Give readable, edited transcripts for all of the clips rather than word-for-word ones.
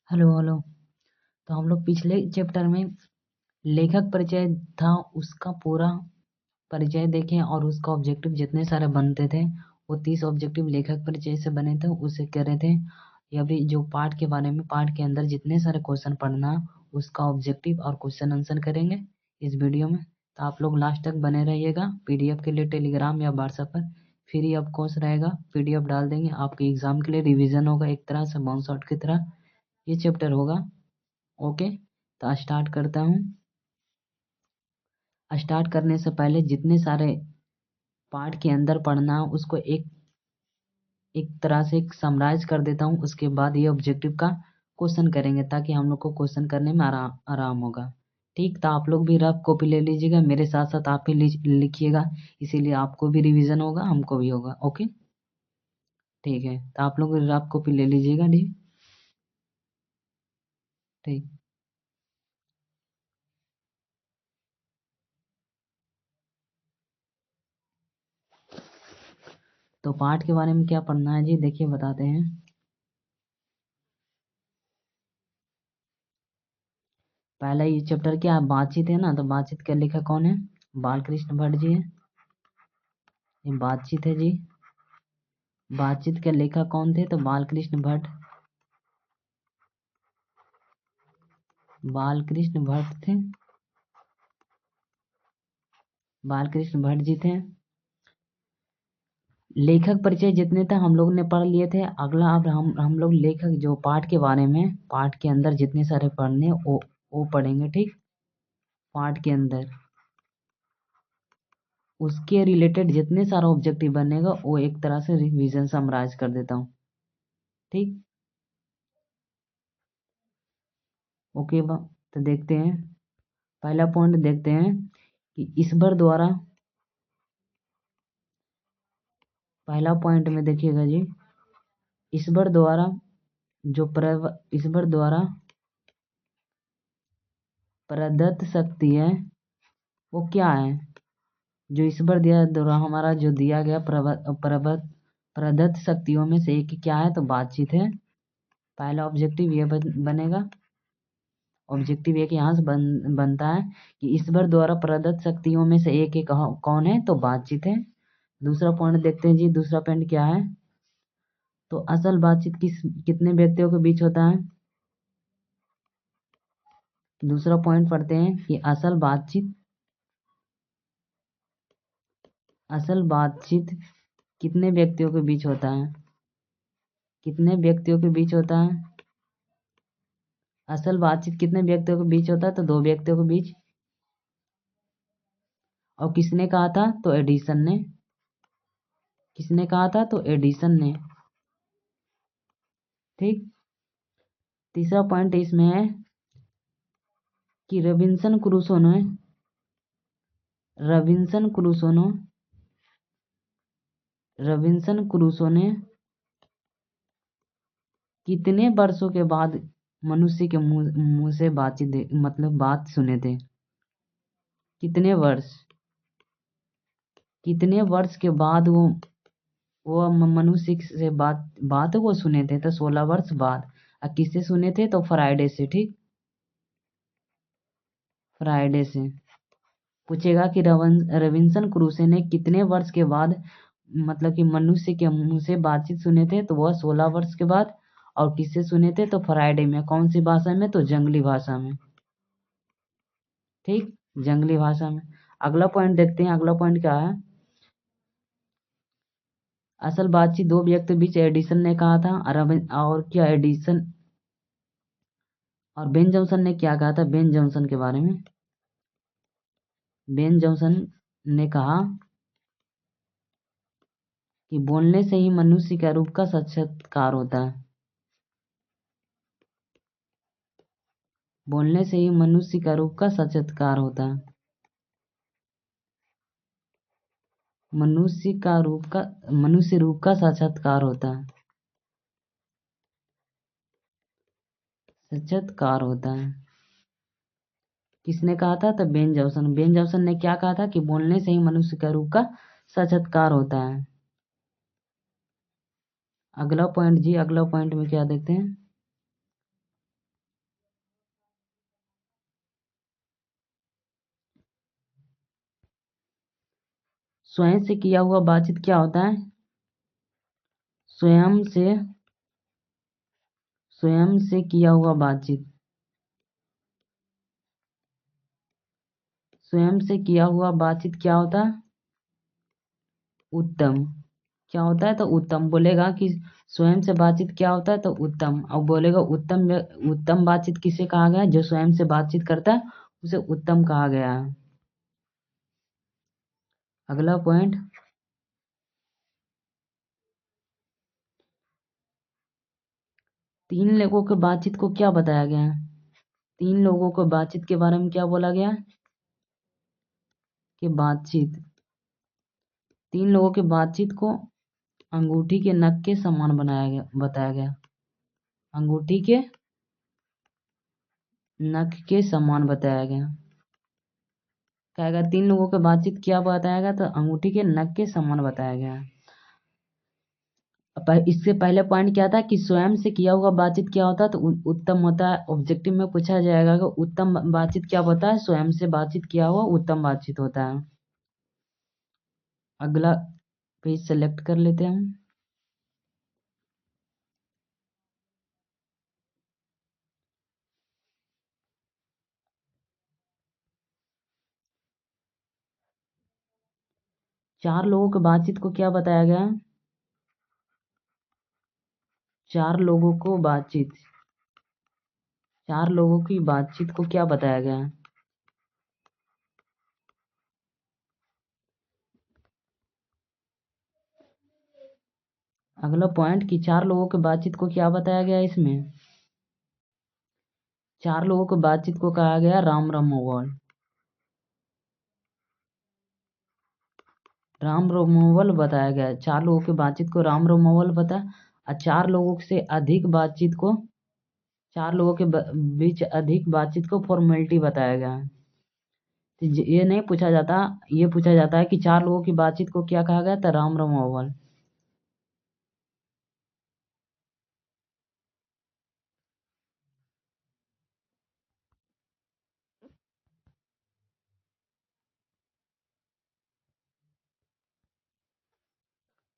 Hello hello. तो हम लोग पिछले चैप्टर में लेखक परिचय था, उसका पूरा परिचय देखें और उसका ऑब्जेक्टिव जितने सारे बनते थे वो 30 ऑब्जेक्टिव लेखक परिचय से बने थे, उसे कह रहे थे। या भी जो पाठ के बारे में, पाठ के अंदर जितने सारे क्वेश्चन पढ़ना उसका ऑब्जेक्टिव और क्वेश्चन आंसर करेंगे इस वीडियो में। तो आप लोग लास्ट तक बने रहिएगा। पीडीएफ के लिए टेलीग्राम या व्हाट्सएप पर फ्री ऑफ कॉस्ट रहेगा, पीडीएफ डाल देंगे। आपके एग्जाम के लिए रिविजन होगा, एक तरह से बाउंस आउट की तरह ये चैप्टर होगा। ओके, तो स्टार्ट करता हूँ। स्टार्ट करने से पहले जितने सारे पार्ट के अंदर पढ़ना उसको एक एक तरह से समराइज कर देता हूँ, उसके बाद ये ऑब्जेक्टिव का क्वेश्चन करेंगे ताकि हम लोग को क्वेश्चन करने में आराम आराम होगा। ठीक, तो आप लोग भी रफ कॉपी ले लीजिएगा, मेरे साथ साथ आप भी लिखिएगा, इसीलिए आपको भी रिवीजन होगा, हमको भी होगा। ओके, ठीक है, तो आप लोग रफ कॉपी ले लीजिएगा। जी ठीक। तो पाठ के बारे में क्या पढ़ना है जी, देखिए बताते हैं। पहला ये चैप्टर क्या बातचीत है ना, तो बातचीत का लेखक कौन है? बालकृष्ण भट्ट जी है। ये बातचीत है जी। बातचीत के लेखक कौन थे? तो बालकृष्ण भट्ट। बालकृष्ण भट्ट थे। बालकृष्ण भट्ट जी थे। लेखक परिचय जितने थे हम लोग ने पढ़ लिए थे। अगला अब हम लोग लेखक जो पाठ के बारे में, पाठ के अंदर जितने सारे पढ़ने वो पढ़ेंगे। ठीक, पाठ के अंदर उसके रिलेटेड जितने सारा ऑब्जेक्टिव बनेगा वो एक तरह से रिवीजन समराइज कर देता हूँ। ठीक, ओके तो देखते हैं। पहला पॉइंट देखते हैं कि ईश्वर द्वारा, पहला पॉइंट में देखिएगा जी, ईश्वर द्वारा ईश्वर द्वारा प्रदत्त शक्ति है वो क्या है? जो ईश्वर द्वारा हमारा जो दिया गया प्रदत्त शक्तियों में से एक क्या है? तो बातचीत है। पहला ऑब्जेक्टिव ये बनेगा। ऑब्जेक्टिव एक यहाँ से बनता है कि ईश्वर द्वारा प्रदत्त शक्तियों में से एक कौन है? तो बातचीत है। दूसरा पॉइंट देखते हैं जी, दूसरा पॉइंट क्या है? तो असल बातचीत कितने व्यक्तियों के बीच होता है? दूसरा पॉइंट पढ़ते हैं कि असल बातचीत कितने व्यक्तियों के बीच होता है? कितने व्यक्तियों के बीच होता है? असल बातचीत कितने व्यक्तियों के बीच होता है? तो दो व्यक्तियों के बीच। और किसने कहा था? तो एडिसन ने। किसने कहा था? तो एडिसन ने। ठीक, तीसरा पॉइंट इसमें है कि रबिन्सन क्रूसो ने कितने वर्षों के बाद मनुष्य के मुंह से बातचीत मतलब बात सुने थे? कितने वर्ष, कितने वर्ष के बाद वो मनुष्य से बात वो सुने थे? तो 16 वर्ष बाद। और किससे सुने थे? तो फ्राइडे से। ठीक, फ्राइडे से। पूछेगा कि रविंसन क्रूसे ने कितने वर्ष के बाद मतलब कि मनुष्य के मुंह से बातचीत सुने थे? तो वह 16 वर्ष के बाद। और किससे सुने थे? तो फ्राइडे में। कौन सी भाषा में? तो जंगली भाषा में। ठीक, जंगली भाषा में। अगला पॉइंट देखते हैं। अगला पॉइंट क्या है? असल बातचीत दो व्यक्ति बीच एडिसन ने कहा था। और क्या एडिसन और बेन जॉनसन ने क्या कहा था? बेन जॉनसन के बारे में बेन जॉनसन ने कहा कि बोलने से ही मनुष्य का रूप का साक्षात्कार होता है। बोलने से ही मनुष्य का रूप का साक्षात्कार होता है। मनुष्य रूप का साक्षात्कार होता है। साक्षात्कार होता है। किसने कहा था? तो बेन जॉनसन। बेन जॉनसन ने क्या कहा था? कि बोलने से ही मनुष्य का रूप का साक्षात्कार होता है। अगला पॉइंट जी, अगला पॉइंट में क्या देखते हैं? स्वयं से किया हुआ बातचीत क्या होता है? स्वयं से किया हुआ बातचीत, स्वयं से किया हुआ बातचीत क्या होता है? उत्तम। क्या होता है? तो उत्तम बोलेगा कि स्वयं से बातचीत क्या होता है? तो उत्तम। अब बोलेगा उत्तम, उत्तम बातचीत किसे कहा गया है? जो स्वयं से बातचीत करता है उसे उत्तम कहा गया है। अगला पॉइंट, तीन लोगों के बातचीत को क्या बताया गया है? तीन लोगों को बातचीत के बारे में क्या बोला गया है? कि बातचीत, तीन लोगों की बातचीत को अंगूठी के नख के समान बताया गया। अंगूठी के नख के समान बताया गया। क्या गया? तीन लोगों की बातचीत क्या बताया गया? तो अंगूठी के नख के समान बताया गया। इससे पहले पॉइंट क्या था कि स्वयं से किया हुआ बातचीत क्या होता है? तो उत्तम होता है। ऑब्जेक्टिव में पूछा जाएगा कि उत्तम बातचीत क्या होता है? स्वयं से बातचीत किया हुआ उत्तम बातचीत होता है। अगला पेज सेलेक्ट कर लेते हैं हम। चार लोगों की बातचीत को क्या बताया गया? चार लोगों को बातचीत, चार लोगों की बातचीत को क्या बताया गया? अगला पॉइंट कि चार लोगों की बातचीत को क्या बताया गया इसमें? चार लोगों की बातचीत को कहा गया राम रमोवल। राम रमोवल बताया गया। चार लोगों की बातचीत को राम रमोवल बताया। और चार लोगों से अधिक बातचीत को, चार लोगों के बीच अधिक बातचीत को फॉर्मेलिटी बताया गया है। तो ये नहीं पूछा जाता, ये पूछा जाता है कि चार लोगों की बातचीत को क्या कहा गया था? राम रमोवल।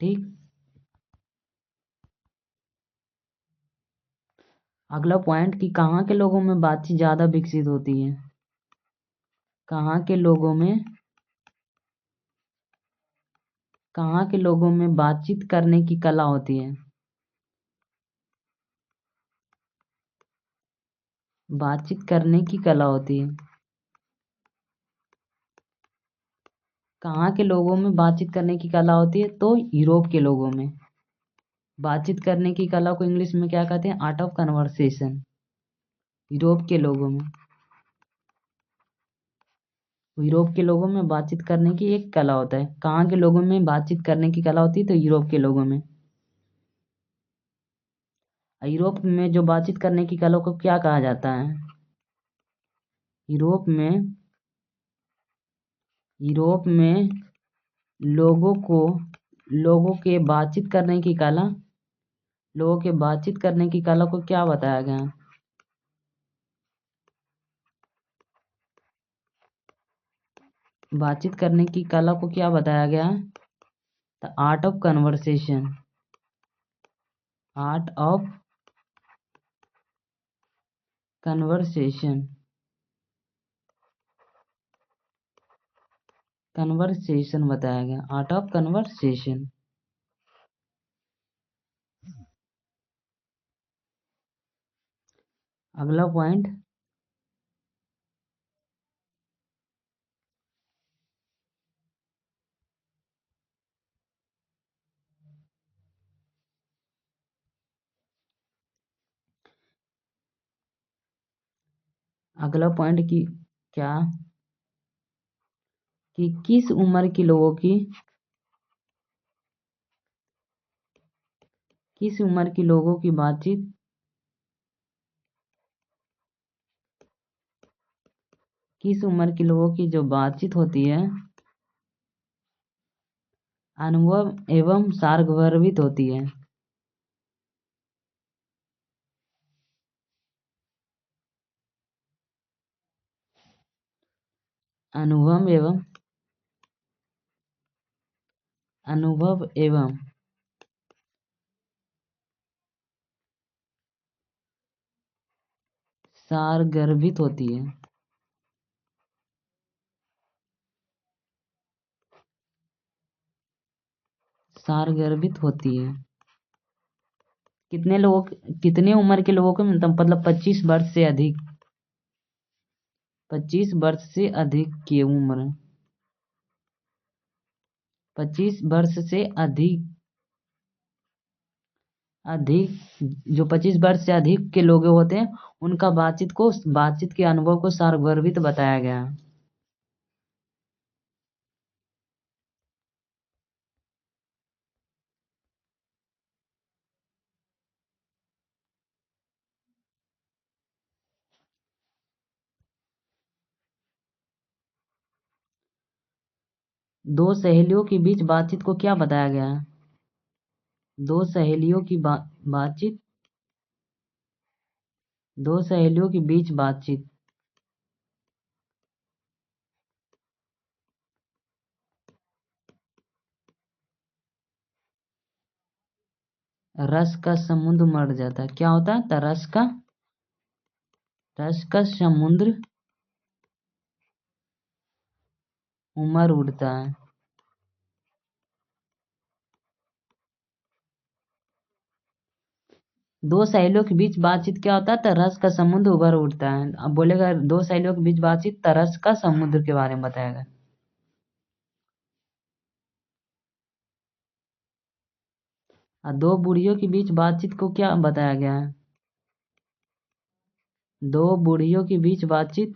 ठीक। अगला पॉइंट कि कहाँ के लोगों में बातचीत ज्यादा विकसित होती है? कहाँ के लोगों में, कहाँ के लोगों में बातचीत करने की कला होती है? बातचीत करने की कला होती है। कहाँ के लोगों में बातचीत करने की कला होती है? तो यूरोप के लोगों में। बातचीत करने की कला को इंग्लिश में क्या कहते हैं? Art of conversation. यूरोप के लोगों में, यूरोप के लोगों में बातचीत करने की एक कला होता है। कहाँ के लोगों में बातचीत करने की कला होती है? तो यूरोप के लोगों में। यूरोप में जो बातचीत करने की कला को क्या कहा जाता है? यूरोप में, यूरोप में लोगों को, लोगों के बातचीत करने की कला, लोगों के बातचीत करने की कला को क्या बताया गया? बातचीत करने की कला को क्या बताया गया? The art of conversation. Art of conversation, conversation बताया गया। Art of conversation. अगला पॉइंट, अगला पॉइंट की क्या, कि किस उम्र के लोगों की, किस उम्र के लोगों की बातचीत, किस उम्र के लोगों की जो बातचीत होती है अनुभव एवं सारगर्भित होती है? अनुभव एवं अनुभव एवं सारगर्भित होती है। सारगर्भित होती है। कितने उम्र के लोगों को, मतलब 25 वर्ष से अधिक, 25 वर्ष से अधिक की उम्र, 25 वर्ष से अधिक अधिक जो 25 वर्ष से अधिक के लोग होते हैं उनका बातचीत के अनुभव को सारगर्भित बताया गया है। दो सहेलियों के बीच बातचीत को क्या बताया गया है? दो सहेलियों की बातचीत, दो सहेलियों के बीच बातचीत। रस का समुद्र मर जाता है। क्या होता है? रस का समुद्र उमड़ उठता है। दो सहेलियों के बीच बातचीत क्या होता है? तरस का समुद्र उभर उठता है। अब बोलेगा दो सहेलियों के बीच बातचीत तरस का समुद्र के बारे में बताएगा। और दो बूढ़ियों के बीच बातचीत को क्या बताया गया है? दो बूढ़ियों के बीच बातचीत,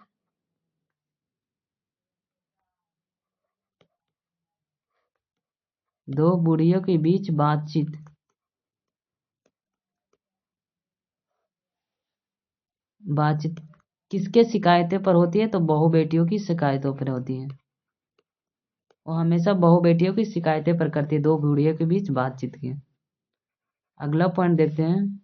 दो बूढ़ियों के बीच बातचीत बातचीत किसके शिकायतें पर होती है? तो बहू बेटियों की शिकायतों पर होती है। वो हमेशा बहू बेटियों की शिकायतें पर करती है, दो बूढ़ियों के बीच बातचीत की। अगला पॉइंट देखते हैं।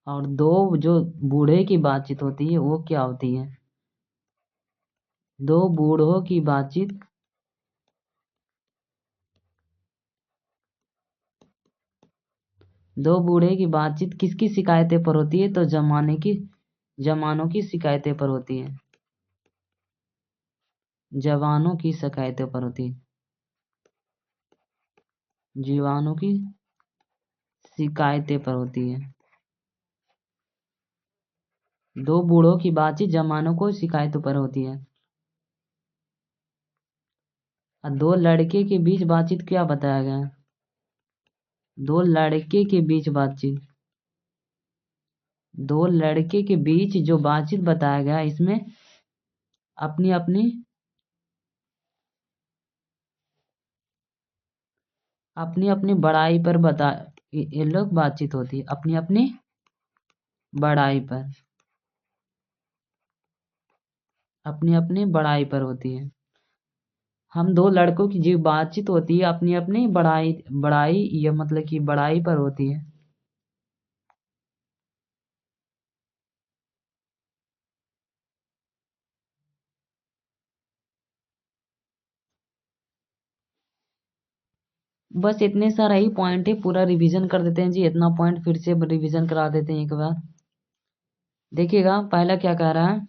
और दो जो बूढ़े की बातचीत होती है वो क्या होती है? दो बूढ़ों की बातचीत, दो बूढ़े की बातचीत किसकी शिकायतें पर होती है? तो जवानों की शिकायतें पर होती है। जवानों की शिकायतों पर होती है। जीवाणु की शिकायतें पर होती है। दो बूढ़ों की बातचीत जवानों को शिकायतों पर होती है। और दो लड़के के बीच बातचीत क्या बताया गया है? दो लड़के के बीच बातचीत, दो लड़के के बीच जो बातचीत बताया गया है इसमें अपनी अपनी अपनी अपनी बड़ाई पर ये लोग बातचीत होती है अपनी अपनी बड़ाई पर, अपनी अपनी बड़ाई पर होती है। हम दो लड़कों की जो बातचीत होती है अपनी अपनी बड़ाई बड़ाई या मतलब कि बड़ाई पर होती है। बस इतने सारा ही पॉइंट है, पूरा रिवीजन कर देते हैं जी। इतना पॉइंट फिर से रिवीजन करा देते हैं एक बार। देखिएगा पहला क्या कह रहा है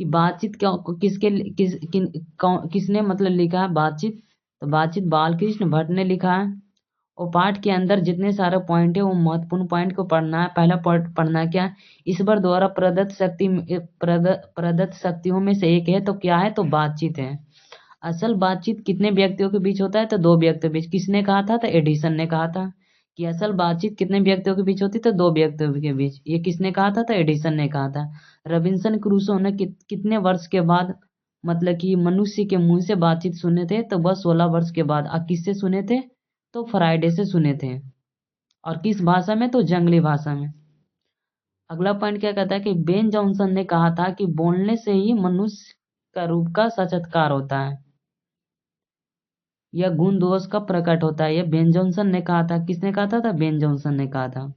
कि बातचीत क्या किसके किसने मतलब लिखा है बातचीत? तो बातचीत बालकृष्ण भट्ट ने लिखा है। और पाठ के अंदर जितने सारे पॉइंट है वो महत्वपूर्ण पॉइंट को पढ़ना है। पहला पॉइंट पढ़ना है क्या? ईश्वर द्वारा प्रदत्त शक्तियों में से एक है तो क्या है? तो बातचीत है। असल बातचीत कितने व्यक्तियों के बीच होता है? तो दो व्यक्तियों के बीच। किसने कहा था? तो एडिसन ने कहा था कि असल बातचीत कितने व्यक्तियों के बीच होती है? तो दो व्यक्तियों के बीच। ये किसने कहा था? तो एडिसन ने कहा था। रॉबिन्सन क्रूसो ने कितने वर्ष के बाद मतलब कि मनुष्य के मुंह से बातचीत सुने थे? तो बस 16 वर्ष के बाद। और किससे सुने थे? तो फ्राइडे से सुने थे। और किस भाषा में? तो जंगली भाषा में। अगला पॉइंट क्या कहता है कि बेन जॉनसन ने कहा था कि बोलने से ही मनुष्य का रूप का साक्षात्कार होता है या गुण दोष का प्रकट होता है। यह बेन जॉनसन ने कहा था। किसने कहा था? बेन जॉनसन ने कहा था।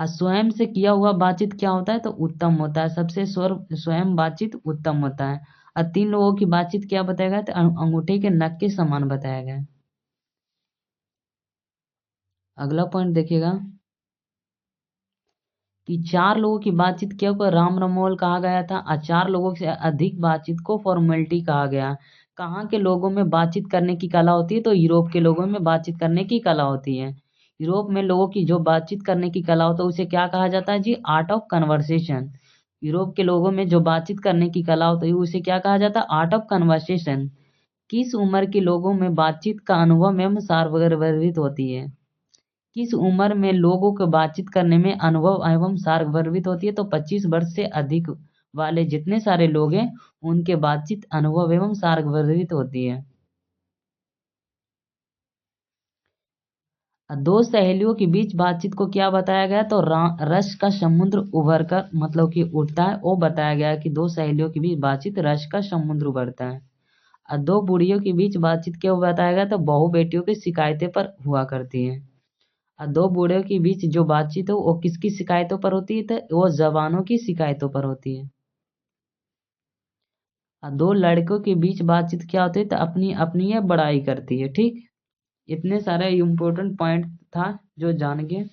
स्वयं से किया हुआ बातचीत क्या होता है, तो उत्तम होता है, सबसे स्वयं बातचीत उत्तम होता है। और तीन लोगों की बातचीत क्या बताया गया, तो अंगूठे के नख के समान बताया गया है। अगला पॉइंट देखिएगा कि चार लोगों की बातचीत क्या को राम रमोल कहा गया था, और चार लोगों से अधिक बातचीत को फॉर्मेलिटी कहा गया। कहाँ के लोगों में बातचीत करने की कला होती है, तो यूरोप के लोगों में बातचीत करने की कला होती है। यूरोप में लोगों की जो बातचीत करने की कला होता है उसे क्या कहा जाता है जी, आर्ट ऑफ कन्वर्सेशन। यूरोप के लोगों में जो बातचीत करने की कला होती है उसे क्या कहा जाता है, आर्ट ऑफ कन्वर्सेशन। किस उम्र के लोगों में बातचीत का अनुभव एवं सार्वभौमिक होती है, किस उम्र में लोगों को बातचीत करने में अनुभव एवं सार्वभौमिक होती है, तो 25 वर्ष से अधिक वाले जितने सारे लोग हैं उनके बातचीत अनुभव एवं सार्वभौमिक होती है। दो सहेलियों के बीच बातचीत को क्या बताया गया, तो रस का समुद्र उभर कर मतलब कि उठता है, वो बताया गया है कि दो सहेलियों के बीच बातचीत रस का समुद्र उभरता है। और दो बुढ़ियों के बीच बातचीत क्यों बताया गया, तो बहू बेटियों की शिकायतें पर हुआ करती है। और दो बूढ़ों के बीच जो बातचीत हो वो किसकी शिकायतों पर होती है, तो वो जवानों की शिकायतों पर होती है। और दो लड़कों के बीच बातचीत क्या होती है, तो अपनी अपनी ये बड़ाई करती है। ठीक, इतने सारे इम्पोर्टेंट पॉइंट था जो जान गए।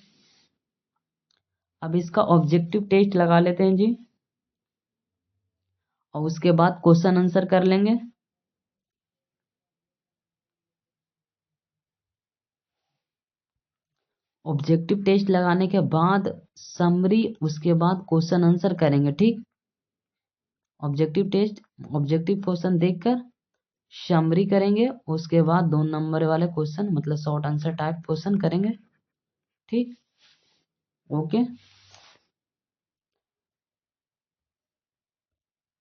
अब इसका ऑब्जेक्टिव टेस्ट लगा लेते हैं जी, और उसके बाद क्वेश्चन आंसर कर लेंगे। ऑब्जेक्टिव टेस्ट लगाने के बाद समरी, उसके बाद क्वेश्चन आंसर करेंगे। ठीक, ऑब्जेक्टिव टेस्ट, ऑब्जेक्टिव क्वेश्चन देखकर समरी करेंगे, उसके बाद 2 नंबर वाले क्वेश्चन मतलब शॉर्ट आंसर टाइप क्वेश्चन करेंगे। ठीक, ओके,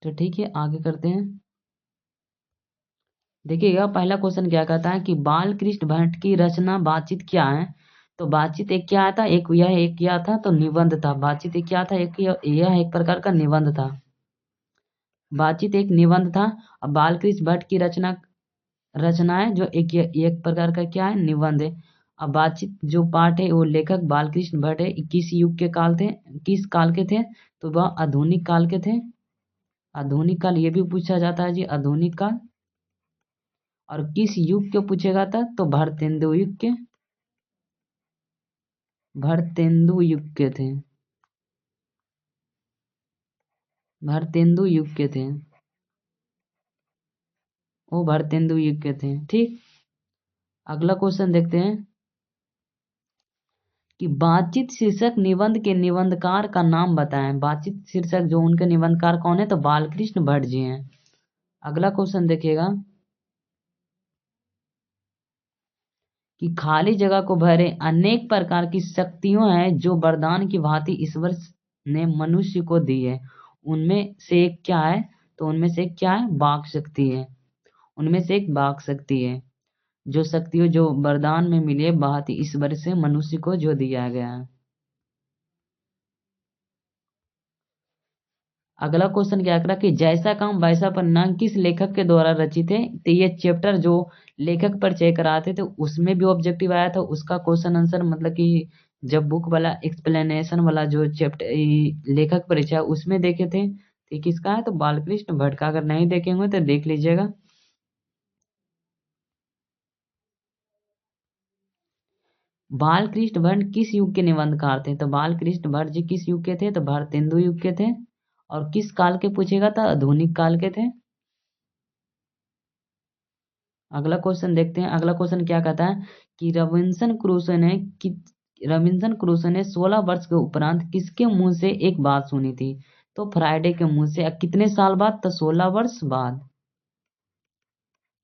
तो ठीक है आगे करते हैं। देखिएगा पहला क्वेश्चन क्या कहता है कि बाल कृष्ण भट्ट की रचना बातचीत क्या है, तो बातचीत एक क्या था, एक यह एक क्या था, तो निबंध था। बातचीत एक क्या था, एक यह एक प्रकार का निबंध था। बातचीत एक निबंध था। अब बाल कृष्ण भट्ट की रचना है जो एक प्रकार का क्या है, निबंध है। अब बातचीत जो पाठ है वो लेखक बालकृष्ण भट्ट है, किस युग के काल थे, किस काल के थे, तो वह आधुनिक काल के थे। आधुनिक काल ये भी पूछा जाता है जी, आधुनिक काल। और किस युग के पूछेगा था, तो भरतेंदु युग के, भरतेंदु युग के थे, भरतेंदु युग के थे, वो भरतेंदु युग के थे। ठीक, अगला क्वेश्चन देखते हैं कि बातचीत शीर्षक निबंध के निबंधकार का नाम बताएं। बातचीत शीर्षक जो उनके निबंधकार कौन है, तो बालकृष्ण भट्ट जी हैं। अगला क्वेश्चन देखिएगा कि खाली जगह को भरे, अनेक प्रकार की शक्तियां हैं जो वरदान की भांति ईश्वर ने मनुष्य को दी है। उनमें से एक क्या है, तो उनमें से एक क्या है, वाक शक्ति है। उनमें से एक वाक शक्ति है, जो शक्तियों जो वरदान में मिली है भांति ईश्वर से मनुष्य को जो दिया गया है। अगला क्वेश्चन क्या करा कि जैसा काम वैसा पन्ना किस लेखक के द्वारा रचित है, तो ये चैप्टर जो लेखक परिचय कराते थे उसमें भी ऑब्जेक्टिव आया था। उसका क्वेश्चन आंसर मतलब कि जब बुक वाला एक्सप्लेनेशन वाला जो चैप्टर लेखक परिचय उसमें देखे थे, तो किसका है, तो बालकृष्ण भट्ट का। अगर नहीं देखे होंगे तो देख लीजिएगा। बालकृष्ण भट्ट किस युग के निबंधकार थे, तो बालकृष्ण भट्ट जी किस युग के थे, तो भारतेंदु युग के थे। और किस काल के पूछेगा था, आधुनिक काल के थे। अगला क्वेश्चन देखते हैं। अगला क्वेश्चन क्या कहता है कि रॉबिन्सन क्रूसो ने 16 वर्ष के उपरांत किसके मुंह से एक बात सुनी थी, तो फ्राइडे के मुंह से। कितने साल बाद, तो 16 वर्ष बाद।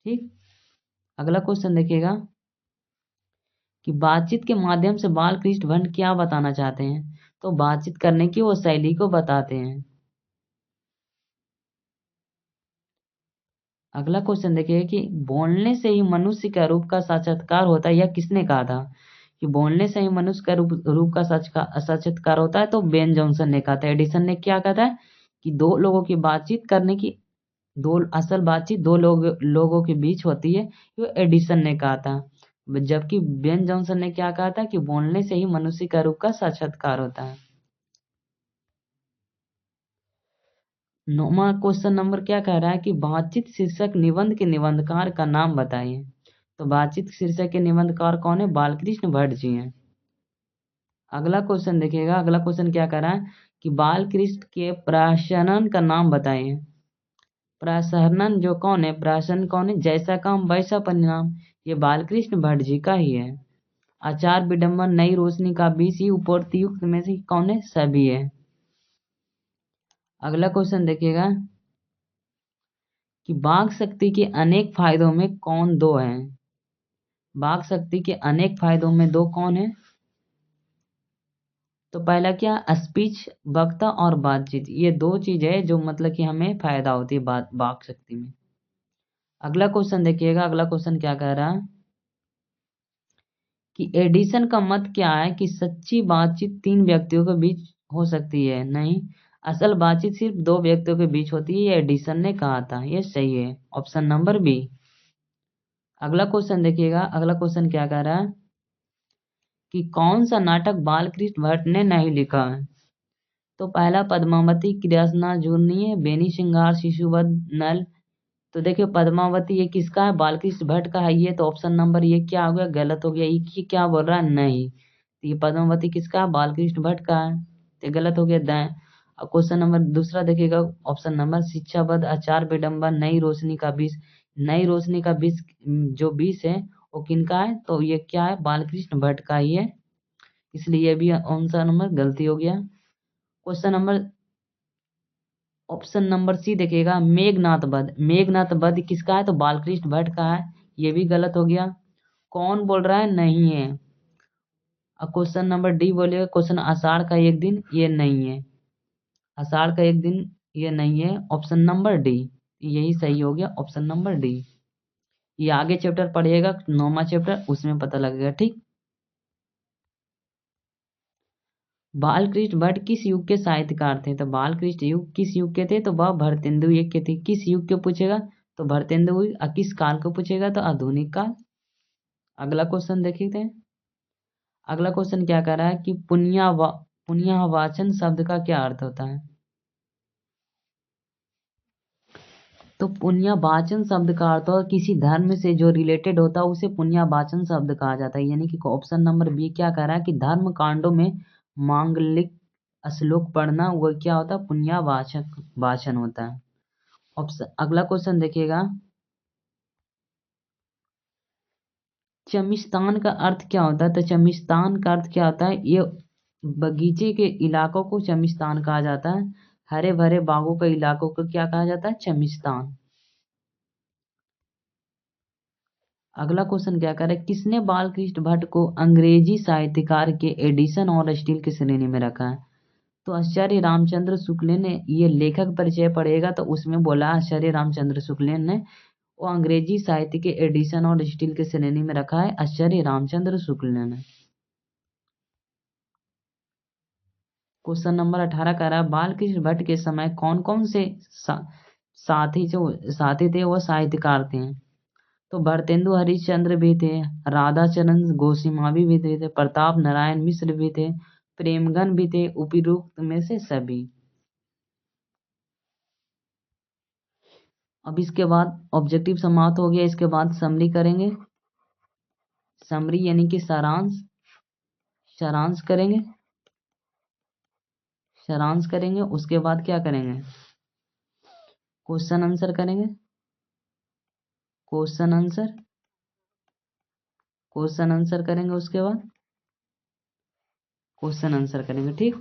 ठीक, अगला क्वेश्चन देखिएगा कि बातचीत के माध्यम से बालकृष्ण भट्ट क्या बताना चाहते हैं, तो बातचीत करने की वो शैली को बताते हैं। अगला क्वेश्चन देखिए कि बोलने से ही मनुष्य का रूप का साक्षात्कार होता है, यह किसने कहा था, कि बोलने से ही मनुष्य का रूप का साक्षात्कार होता है, तो बेन जॉनसन ने कहा था। एडिसन ने क्या कहा था कि दो लोगों की बातचीत करने की, दो असल बातचीत दो लोगों के बीच होती है, ये एडिसन ने कहा था। जबकि बेन जॉनसन ने क्या कहा था कि बोलने से ही मनुष्य का रूप का साक्षात्कार होता है। 9वां क्वेश्चन नंबर क्या कह रहा है कि बातचीत शीर्षक निबंध के निबंधकार का नाम बताइए। तो बातचीत शीर्षक के निबंधकार कौन है? बालकृष्ण भट्ट जी हैं। अगला क्वेश्चन देखिएगा, अगला क्वेश्चन क्या कह रहा है कि बालकृष्ण के प्राशनन का नाम बताइए। प्रासरनन जो कौन है, प्राशन कौन है? जैसा काम वैसा परिणाम, ये बालकृष्ण भट्ट जी का ही है। आचार विडंबन, नई रोशनी का बीज, ये उपरोक्त में से कौन है? सभी है। अगला क्वेश्चन देखिएगा कि वाक शक्ति के अनेक फायदों में कौन दो हैं? वाक शक्ति के अनेक फायदों में दो कौन है? तो पहला क्या? स्पीच, वक्ता और बातचीत, ये दो चीज है जो मतलब कि हमें फायदा होती है बात वाक शक्ति में। अगला क्वेश्चन देखिएगा, अगला क्वेश्चन क्या कह रहा है कि एडिसन का मत क्या है कि सच्ची बातचीत 3 व्यक्तियों के बीच हो सकती है? नहीं, असल बातचीत सिर्फ 2 व्यक्तियों के बीच होती है, ये एडिसन ने कहा था। ये सही है, ऑप्शन नंबर बी। अगला क्वेश्चन देखिएगा, अगला क्वेश्चन क्या कह रहा है कि कौन सा नाटक बालकृष्ण भट्ट ने नहीं लिखा है? तो पहला पद्मावती, कृष्णा झुर्नी, बेनी श्रृंगार, शिशुवध, नल। तो देखिए पद्मावती ये किसका है? बालकृष्ण भट्ट का है ये, तो ऑप्शन नंबर ये क्या हो गया? गलत हो गया। ये क्या बोल रहा है? नहीं, तो ये पद्मावती किसका है? बालकृष्ण भट्ट का है, तो गलत हो गया, दाएं। अब क्वेश्चन नंबर दूसरा देखिएगा, ऑप्शन नंबर शिक्षाबद्ध, आचार विडंबन, नई रोशनी का बीज। नई रोशनी का बीज जो बीज है वो किनका है? तो ये क्या है? बालकृष्ण भट्ट का ही है, इसलिए ये भी आंसर नंबर गलती हो गया। Question number option number C देखिएगा, मेघनाथ वध। मेघनाथ वध किसका है? तो बालकृष्ण भट्ट का है, ये भी गलत हो गया। कौन बोल रहा है? नहीं है। अब क्वेश्चन नंबर डी बोलिएगा, क्वेश्चन आषाढ़ का एक दिन, ये नहीं है, आषाढ़ का एक दिन ये नहीं है, ऑप्शन नंबर डी यही सही हो गया, ऑप्शन नंबर डी। ये आगे चैप्टर पढ़िएगा, 9वां चैप्टर, उसमें पता लगेगा, ठीक। बालकृष्ण भट्ट किस युग के साहित्यकार थे? तो बालकृष्ण युग किस युग के थे? तो वह भरतेंदु युग के थे। किस युग के पूछेगा? तो भरतेंदु युग। किस काल को पूछेगा? तो आधुनिक काल। अगला क्वेश्चन देखते हैं, अगला क्वेश्चन क्या कह रहा है कि पुण्यवाचन शब्द का क्या अर्थ होता है? तो पुण्यवाचन शब्द का अर्थ हो किसी धर्म से जो रिलेटेड होता है उसे पुण्यवाचन शब्द कहा जाता है। यानी कि ऑप्शन नंबर बी क्या कह रहा है कि धर्म कांडों में मांगलिक श्लोक पढ़ना वो क्या होता है? पुण्यवाचक वाचन होता है। ऑप्शन अगला क्वेश्चन देखिएगा, चमिस्तान का अर्थ क्या होता है? तो चमिस्तान का अर्थ क्या होता है? ये बगीचे के इलाकों को चमिस्तान कहा जाता है। हरे भरे बागों के इलाकों को क्या कहा जाता है? चमिस्तान। अगला क्वेश्चन क्या कर रहा है, किसने बालकृष्ण भट्ट को अंग्रेजी साहित्यकार के एडिसन और स्टील की श्रेणी में रखा है? तो आचार्य रामचंद्र शुक्ल ने, ये लेखक परिचय पढ़ेगा तो उसमें बोला आचार्य रामचंद्र शुक्ल ने वो अंग्रेजी साहित्य के एडिशन और स्टील के श्रेणी में रखा है, आचार्य रामचंद्र शुक्ल ने। क्वेश्चन नंबर 18 कह रहा है बालकृष्ण भट्ट के समय कौन कौन से साथी थे वो साहित्यकार थे? तो भरतेंदु हरिश्चंद्र भी थे, राधाचरण गोस्वामी भी थे, प्रताप नारायण मिश्र भी थे, प्रेमगन भी थे, उपरोक्त में से सभी। अब इसके बाद ऑब्जेक्टिव समाप्त हो गया, इसके बाद समरी करेंगे। समरी यानी कि सारांश, सारांश करेंगे, सारांश करेंगे। उसके बाद क्या करेंगे? क्वेश्चन आंसर करेंगे, क्वेश्चन आंसर, क्वेश्चन आंसर करेंगे। उसके बाद क्वेश्चन आंसर करेंगे, ठीक।